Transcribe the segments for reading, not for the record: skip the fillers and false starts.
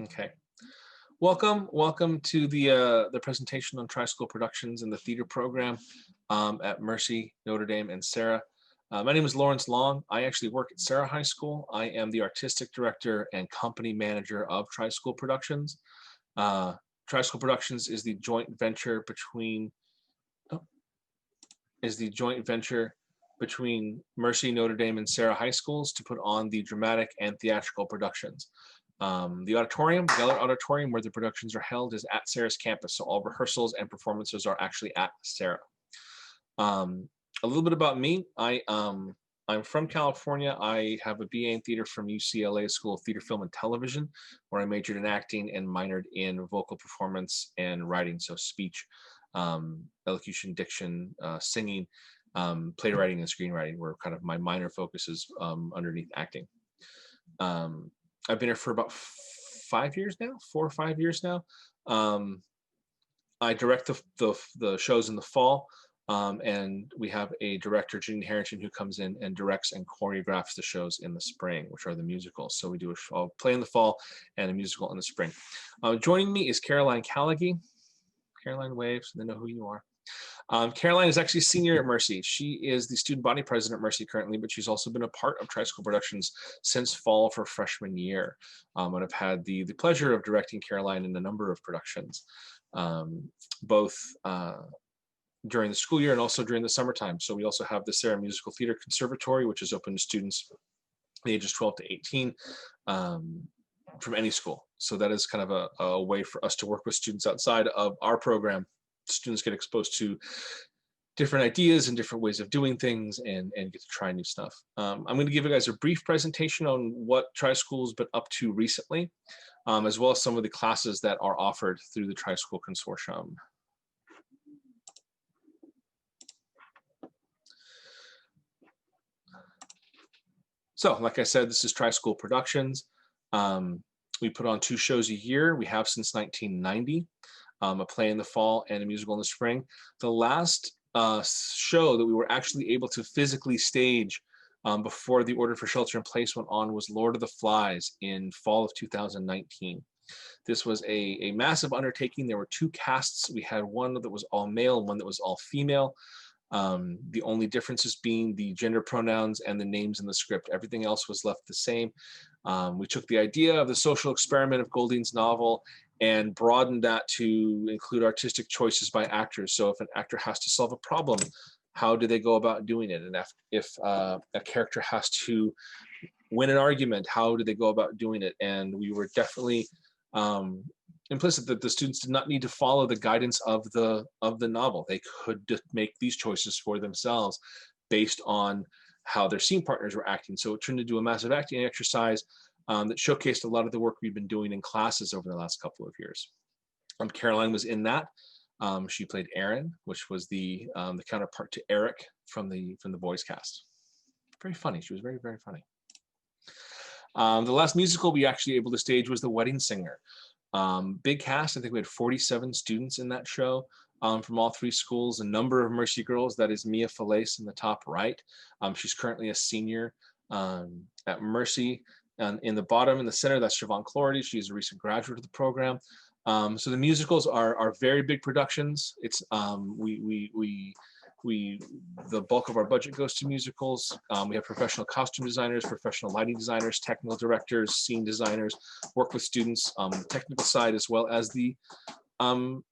Okay. Welcome to the presentation on TriSchool Productions and the theater program at Mercy, Notre Dame, and Sarah. My name is Lawrence Long. I actually work at Sarah High School. I am the artistic director and company manager of TriSchool Productions. TriSchool Productions is the joint venture between Mercy, Notre Dame, and Sarah High Schools to put on the dramatic and theatrical productions. The auditorium, the Gellert Auditorium, where the productions are held, is at Sarah's campus. So all rehearsals and performances are actually at Sarah. A little bit about me. I'm from California. I have a BA in theater from UCLA School of Theater, Film, and Television, where I majored in acting and minored in vocal performance and writing, so speech, elocution, diction, singing, playwriting, and screenwriting were kind of my minor focuses underneath acting. I've been here for about 5 years now, 4 or 5 years now. I direct the shows in the fall, and we have a director, Janine Harrington, who comes in and directs and choreographs the shows in the spring, which are the musicals. So we do a play in the fall and a musical in the spring. Joining me is Caroline Callaghy. Caroline waves, they know who you are. Caroline is actually a senior at Mercy. She is the student body president at Mercy currently, but she's also been a part of TriSchool Productions since fall of her freshman year. And I've had the pleasure of directing Caroline in a number of productions, both during the school year and also during the summertime. So we also have the Sarah Musical Theater Conservatory, which is open to students ages 12 to 18 from any school. So that is kind of a way for us to work with students outside of our program. Students get exposed to different ideas and different ways of doing things and get to try new stuff. I'm going to give you guys a brief presentation on what TriSchool has been up to recently, as well as some of the classes that are offered through the TriSchool Consortium. So, like I said, this is TriSchool Productions. We put on 2 shows a year. We have since 1990. A play in the fall and a musical in the spring. The last show that we were actually able to physically stage before the order for shelter in place went on was Lord of the Flies in fall of 2019. This was a massive undertaking. There were 2 casts. We had one that was all male, one that was all female. The only differences being the gender pronouns and the names in the script. Everything else was left the same. We took the idea of the social experiment of Golding's novel and broadened that to include artistic choices by actors. So if an actor has to solve a problem, how do they go about doing it? And if a character has to win an argument, how do they go about doing it? And we were definitely implicit that the students did not need to follow the guidance of the novel. They could make these choices for themselves based on how their scene partners were acting. So it turned into a massive acting exercise that showcased a lot of the work we've been doing in classes over the last couple of years. Caroline was in that. She played Erin, which was the counterpart to Eric from the Boys cast. Very funny. She was very, very funny. The last musical we actually able to stage was The Wedding Singer. Big cast. I think we had 47 students in that show from all 3 schools. A number of Mercy girls. That is Mia Falaise in the top right. She's currently a senior at Mercy. And in the bottom, in the center, that's Siobhan Clordy. She's a recent graduate of the program. So the musicals are very big productions. It's the bulk of our budget goes to musicals. We have professional costume designers, professional lighting designers, technical directors, scene designers, work with students on the technical side as well as the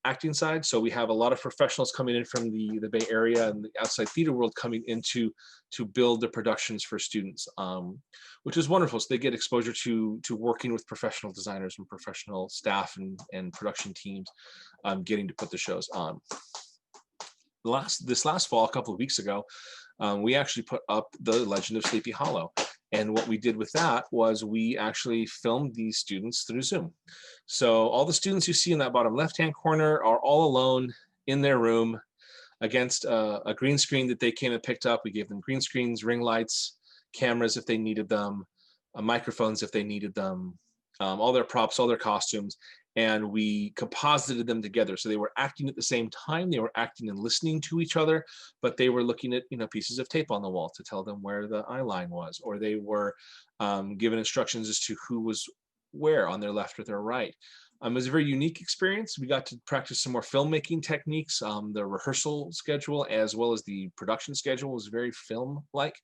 acting side. So we have a lot of professionals coming in from the Bay Area and the outside theater world coming in to build the productions for students, which is wonderful. So they get exposure to working with professional designers and professional staff and production teams, getting to put the shows on. This last fall, a couple of weeks ago, we actually put up The Legend of Sleepy Hollow. And what we did with that was we actually filmed these students through Zoom. So all the students you see in that bottom left-hand corner are all alone in their room against a green screen that they came and picked up. We gave them green screens, ring lights, cameras if they needed them, microphones if they needed them, all their props, all their costumes, and we composited them together. So they were acting at the same time, they were acting and listening to each other, but they were looking at pieces of tape on the wall to tell them where the eye line was, or they were given instructions as to who was where, on their left or their right. It was a very unique experience. We got to practice some more filmmaking techniques. The rehearsal schedule as well as the production schedule was very film-like,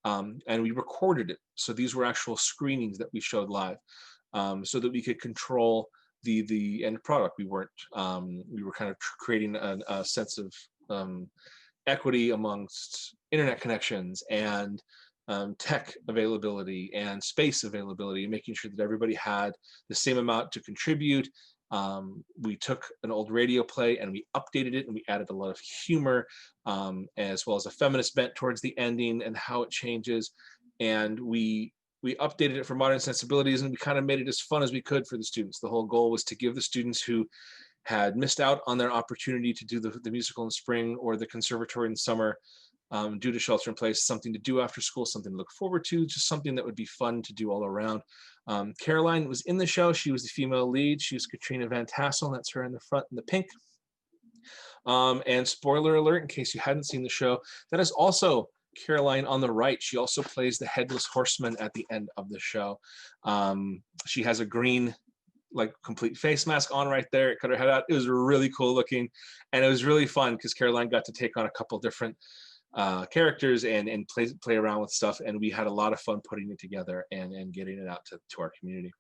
and we recorded it. So these were actual screenings that we showed live, so that we could control the end product. We were kind of creating a sense of equity amongst internet connections and tech availability and space availability, making sure that everybody had the same amount to contribute. We took an old radio play and we updated it, and we added a lot of humor, as well as a feminist bent towards the ending and how it changes. And we updated it for modern sensibilities, and we kind of made it as fun as we could for the students. The whole goal was to give the students who had missed out on their opportunity to do the musical in spring or the conservatory in summer, due to shelter in place, something to do after school, something to look forward to, just something that would be fun to do all around. Caroline was in the show. She was the female lead. She was Katrina Van Tassel. That's her in the front in the pink. And spoiler alert, in case you hadn't seen the show, that is also Caroline on the right. She also plays the headless horseman at the end of the show. She has a green, like, complete face mask on right there. It cut her head out. It was really cool looking, and it was really fun because Caroline got to take on a couple different characters and play around with stuff, and we had a lot of fun putting it together and getting it out to our community.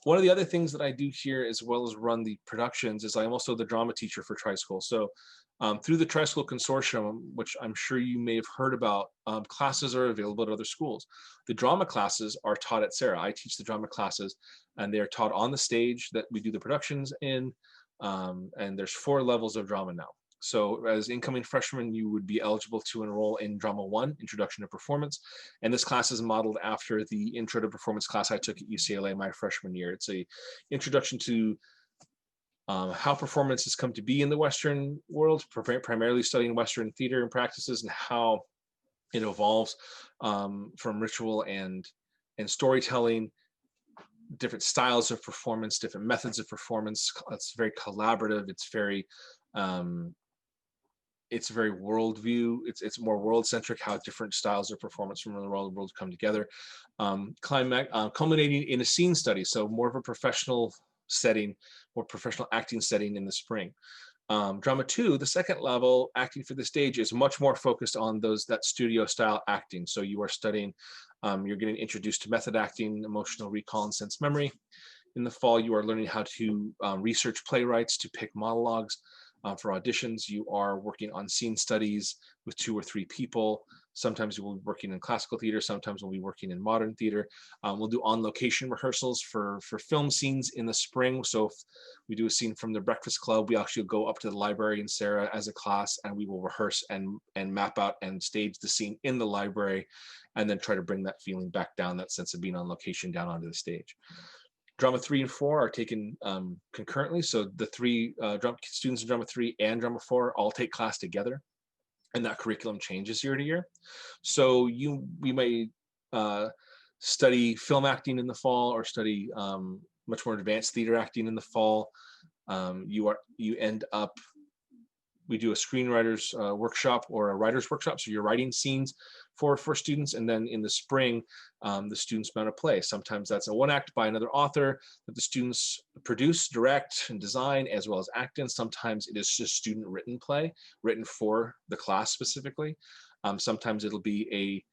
One of the other things that I do here, as well as run the productions, is I'm also the drama teacher for TriSchool. So through the TriSchool Consortium, which I'm sure you may have heard about, classes are available at other schools. The drama classes are taught at Sarah. I teach the drama classes, and they're taught on the stage that we do the productions in, and there's 4 levels of drama now. So as incoming freshmen, you would be eligible to enroll in Drama 1, Introduction to Performance. And this class is modeled after the Intro to Performance class I took at UCLA my freshman year. It's a introduction to how performance has come to be in the Western world, primarily studying Western theater and practices, and how it evolves from ritual and storytelling, different styles of performance, different methods of performance. It's very collaborative. It's very worldview. It's more world-centric, how different styles of performance from around the world come together, culminating in a scene study. So more of a professional setting, more professional acting setting in the spring. Drama 2, the second level, acting for the stage, is much more focused on that studio style acting. So you are studying, you're getting introduced to method acting, emotional recall, and sense memory. In the fall, you are learning how to research playwrights to pick monologues. For auditions, you are working on scene studies with 2 or 3 people. Sometimes you will be working in classical theater, sometimes we'll be working in modern theater. We'll do on-location rehearsals for film scenes in the spring. So if we do a scene from The Breakfast Club, we actually go up to the library in Sarah as a class, and we will rehearse and map out and stage the scene in the library, and then try to bring that feeling back down, that sense of being on location, down onto the stage. Drama 3 and 4 are taken concurrently. So the 3 students in Drama 3 and Drama 4 all take class together, and that curriculum changes year to year. So we may study film acting in the fall, or study much more advanced theater acting in the fall. We do a screenwriter's workshop or a writer's workshop. So you're writing scenes for students. And then in the spring, the students mount a play. Sometimes that's a 1-act by another author that the students produce, direct, and design, as well as act in. Sometimes it is just student written play, written for the class specifically. Sometimes it'll be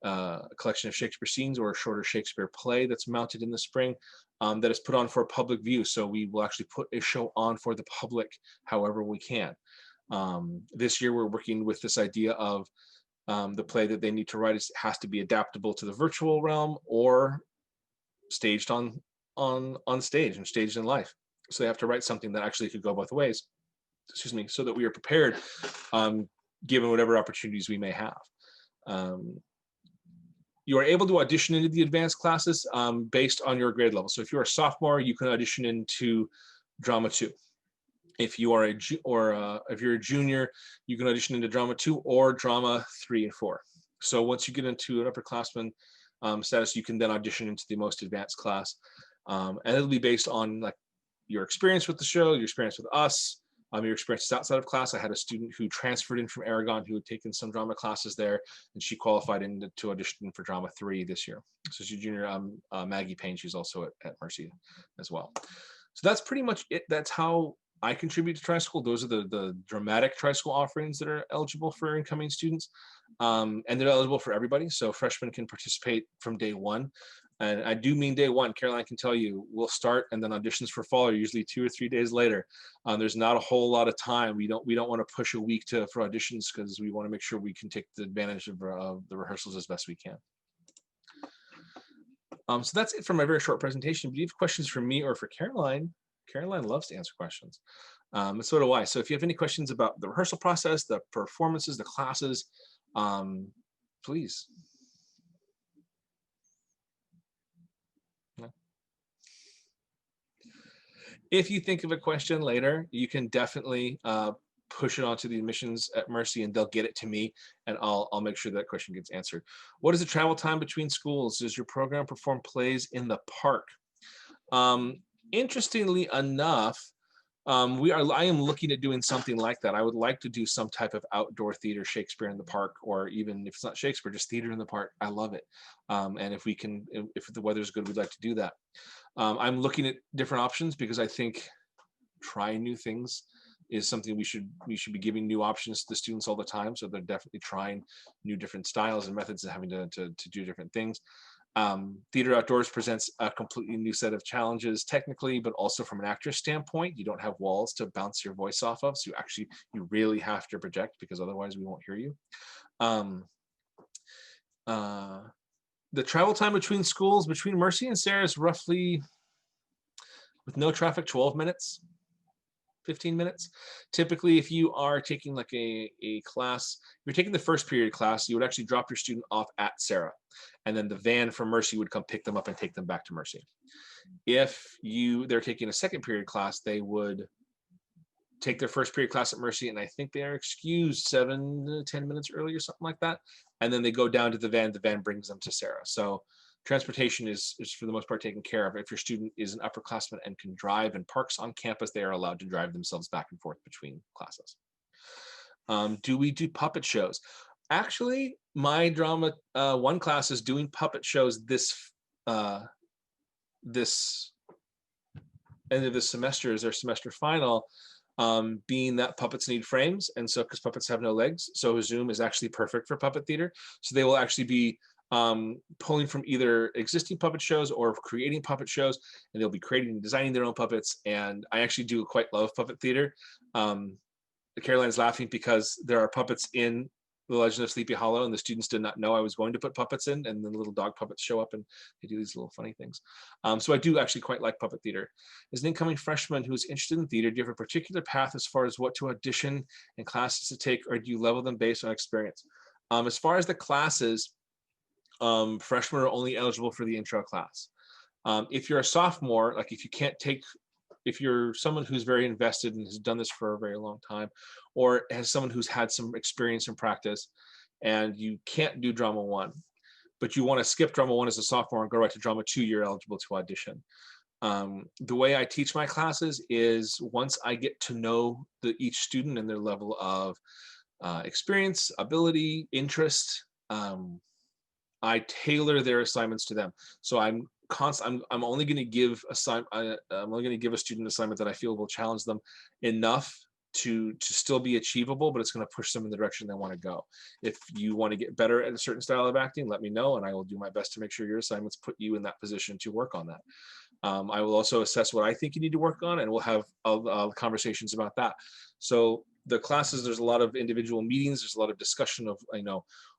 a collection of Shakespeare scenes or a shorter Shakespeare play that's mounted in the spring, that is put on for public view. So we will actually put a show on for the public however we can. This year we're working with this idea of the play that they need to write has to be adaptable to the virtual realm or staged on stage and staged in life. So they have to write something that actually could go both ways, excuse me, so that we are prepared, given whatever opportunities we may have. You are able to audition into the advanced classes based on your grade level. So if you're a sophomore, you can audition into Drama 2. If you are if you're a junior, you can audition into Drama 2 or Drama 3 and 4. So once you get into an upperclassman status, you can then audition into the most advanced class, and it'll be based on like your experience with the show, your experience with us, your experiences outside of class. I had a student who transferred in from Aragon who had taken some drama classes there, and she qualified to audition for Drama 3 this year. So she's junior. Maggie Payne, she's also at Mercy as well. So that's pretty much it. That's how I contribute to TriSchool. Those are the dramatic TriSchool offerings that are eligible for incoming students. And they're eligible for everybody. So freshmen can participate from day one. And I do mean day one. Caroline can tell you, we'll start, and then auditions for fall are usually 2 or 3 days later. There's not a whole lot of time. We don't want to push a week for auditions, because we want to make sure we can take the advantage of the rehearsals as best we can. So that's it for my very short presentation. If you have questions for me or for Caroline, Caroline loves to answer questions. And so do I. So if you have any questions about the rehearsal process, the performances, the classes, please. If you think of a question later, you can definitely push it onto the admissions at Mercy, and they'll get it to me, and I'll make sure that question gets answered. What is the travel time between schools? Does your program perform plays in the park? Interestingly enough, I am looking at doing something like that. I would like to do some type of outdoor theater, Shakespeare in the park, or even if it's not Shakespeare, just theater in the park. I love it. And if the weather's good, we'd like to do that. I'm looking at different options, because I think trying new things is something we should be giving new options to the students all the time. So they're definitely trying different styles and methods and having to do different things. Theater outdoors presents a completely new set of challenges technically, but also from an actor's standpoint. You don't have walls to bounce your voice off of, so you really have to project, because otherwise we won't hear you. The travel time between schools, between Mercy and Sarah, is roughly, with no traffic, 12 minutes. 15 minutes. Typically, if you are taking like a class, if you're taking the first period class, you would actually drop your student off at Sarah, and then the van from Mercy would come pick them up and take them back to Mercy. If they're taking a second period class, they would take their first period class at Mercy, and I think they are excused 7 to 10 minutes early or something like that, and then they go down to the van brings them to Sarah. So transportation is for the most part taken care of. If your student is an upperclassman and can drive and parks on campus, they are allowed to drive themselves back and forth between classes. Do we do puppet shows? Actually, my drama 1 class is doing puppet shows this end of the semester, is their semester final, being that puppets need frames, and so because puppets have no legs, so Zoom is actually perfect for puppet theater. So they will actually be pulling from either existing puppet shows or creating puppet shows, and they'll be creating and designing their own puppets. And I actually do quite love puppet theater. Caroline's laughing because there are puppets in The Legend of Sleepy Hollow, and the students did not know I was going to put puppets in, and then the little dog puppets show up and they do these little funny things. So I do actually quite like puppet theater. As an incoming freshman who is interested in theater, do you have a particular path as far as what to audition and classes to take, or do you level them based on experience? As far as the classes, freshmen are only eligible for the intro class. If you're a sophomore, like if you're someone who's very invested and has done this for a very long time, or has someone who's had some experience and practice, and you can't do drama 1, but you want to skip drama 1 as a sophomore and go right to drama 2, you're eligible to audition. The way I teach my classes is, once I get to know each student and their level of experience, ability, interest, I tailor their assignments to them. So I'm only going to give a student assignment that I feel will challenge them enough to still be achievable, but it's going to push them in the direction they want to go. If you want to get better at a certain style of acting, let me know, and I will do my best to make sure your assignments put you in that position to work on that. I will also assess what I think you need to work on, and we'll have conversations about that. So the classes, there's a lot of individual meetings, there's a lot of discussion of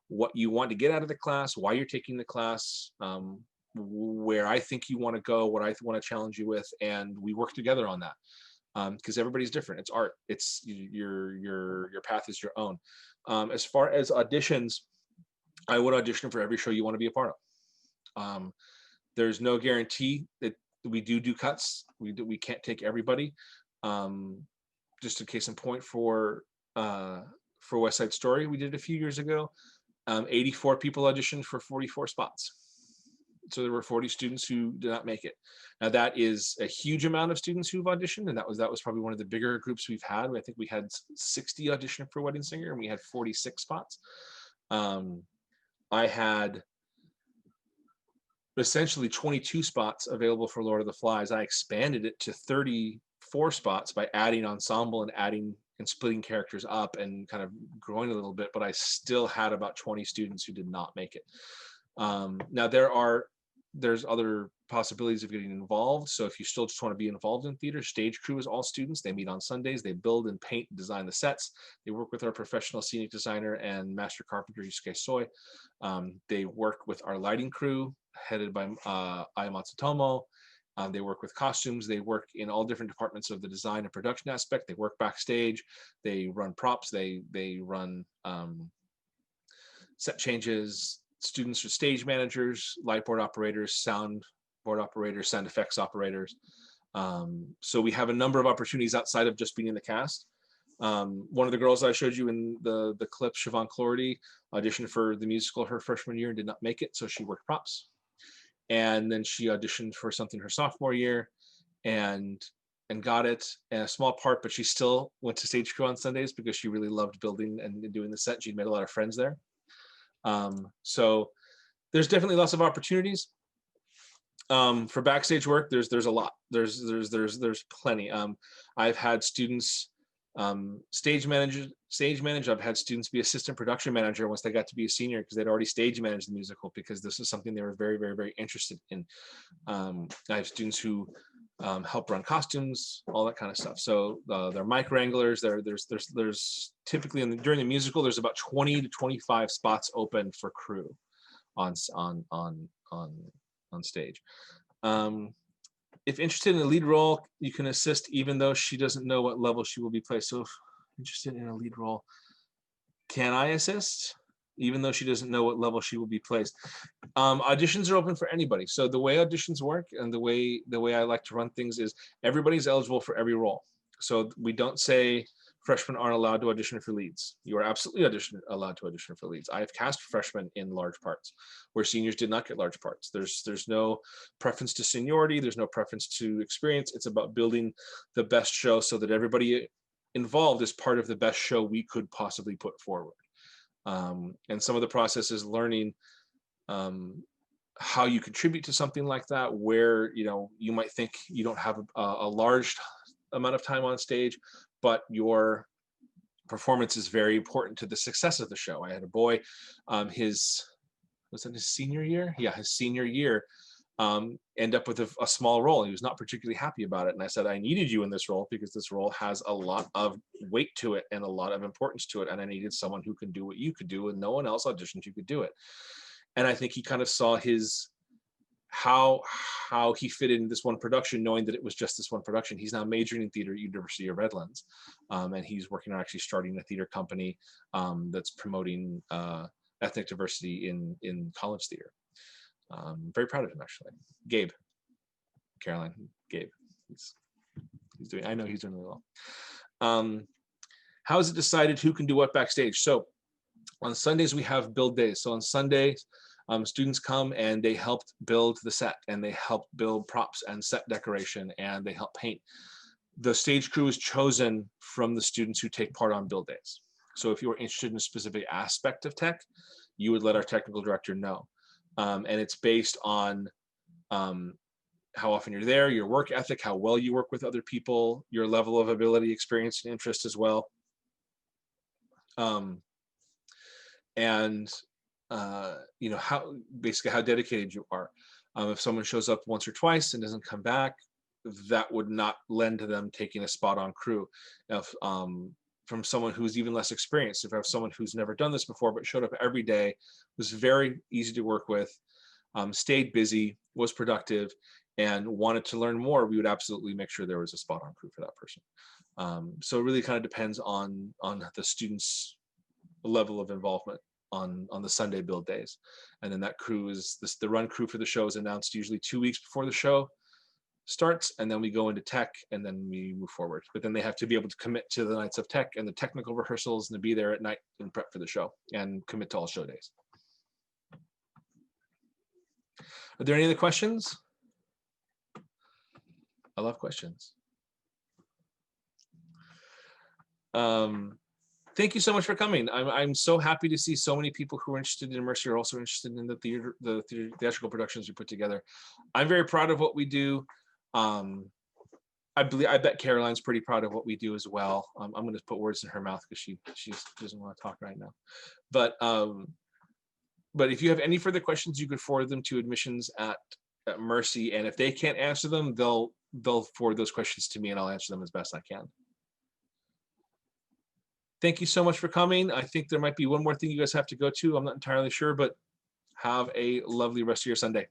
what you want to get out of the class, why you're taking the class, where I think you want to go, what I want to challenge you with, and we work together on that. Because everybody's different. It's art. It's your path is your own. As far as auditions, I would audition for every show you want to be a part of. There's no guarantee that we do cuts. We can't take everybody. Just a case in point for West Side Story, we did a few years ago. 84 people auditioned for 44 spots. So there were 40 students who did not make it. Now that is a huge amount of students who've auditioned, and that was probably one of the bigger groups we've had. I think we had 60 audition for Wedding Singer, and we had 46 spots. I had essentially 22 spots available for Lord of the Flies. I expanded it to 34 spots by adding ensemble and adding and splitting characters up and kind of growing a little bit, but I still had about 20 students who did not make it. Now there's other possibilities of getting involved. So if you still just want to be involved in theater, stage crew is all students. They meet on Sundays. They build and paint, design the sets. They work with our professional scenic designer and master carpenter Yusuke Soy. They work with our lighting crew headed by Ai Matsutomo. They work with costumes. They work in all different departments of the design and production aspect. They work backstage. They run props. They run set changes. Students are stage managers, light board operators, sound board operators, sound effects operators. So we have a number of opportunities outside of just being in the cast. One of the girls I showed you in the clip, Siobhan Clordy, auditioned for the musical her freshman year and did not make it, so she worked props. And then she auditioned for something her sophomore year and got it, in a small part, but she still went to stage crew on Sundays because she really loved building and doing the set. She'd made a lot of friends there. So there's definitely lots of opportunities. For backstage work, there's a lot. There's plenty. I've had students stage manage. I've had students be assistant production manager once they got to be a senior because they'd already stage managed the musical because this is something they were very, very, very interested in. I have students who help run costumes, all that kind of stuff. So they're mic wranglers. There's typically during the musical, there's about 20 to 25 spots open for crew on stage. If interested in a lead role, you can assist even though she doesn't know what level she will be placed. So if interested in a lead role, can I assist? Even though she doesn't know what level she will be placed. Auditions are open for anybody. So the way auditions work and the way I like to run things is everybody's eligible for every role. So we don't say freshmen aren't allowed to audition for leads. You are absolutely allowed to audition for leads. I have cast freshmen in large parts where seniors did not get large parts. There's no preference to seniority. There's no preference to experience. It's about building the best show so that everybody involved is part of the best show we could possibly put forward. And some of the process is learning how you contribute to something like that, where you might think you don't have a large amount of time on stage, but your performance is very important to the success of the show. I had a boy, was it his senior year? Yeah, his senior year, end up with a small role. He was not particularly happy about it. And I said, I needed you in this role because this role has a lot of weight to it and a lot of importance to it. And I needed someone who could do what you could do and no one else auditioned who could do it. And I think he kind of saw how he fit in this one production, knowing that it was just this one production. He's now majoring in theater at University of Redlands. And he's working on actually starting a theater company that's promoting ethnic diversity in college theater. Very proud of him, actually. Gabe, he's doing, I know he's doing really well. How is it decided who can do what backstage? So on Sundays, we have build days. So on Sundays, students come and they help build the set and they help build props and set decoration and they help paint. The stage crew is chosen from the students who take part on build days. So if you're interested in a specific aspect of tech, you would let our technical director know. And it's based on how often you're there, your work ethic, how well you work with other people, your level of ability, experience, and interest as well. And how dedicated you are. If someone shows up once or twice and doesn't come back, that would not lend to them taking a spot on crew. If from someone who's even less experienced, if I have someone who's never done this before but showed up every day, was very easy to work with, stayed busy, was productive, and wanted to learn more, we would absolutely make sure there was a spot on crew for that person. So it really kind of depends on the student's level of involvement on the Sunday build days. And then that crew is the run crew for the show is announced usually 2 weeks before the show starts, and then we go into tech and then we move forward. But then they have to be able to commit to the nights of tech and the technical rehearsals and to be there at night and prep for the show and commit to all show days. Are there any other questions? I love questions. Thank you so much for coming. I'm so happy to see so many people who are interested in immersive are also interested in the theatrical productions we put together. I'm very proud of what we do. I bet Caroline's pretty proud of what we do as well. I'm going to put words in her mouth because she doesn't want to talk right now. But if you have any further questions, you could forward them to admissions at Mercy, and if they can't answer them, they'll forward those questions to me, and I'll answer them as best I can. Thank you so much for coming. I think there might be one more thing you guys have to go to. I'm not entirely sure, but have a lovely rest of your Sunday.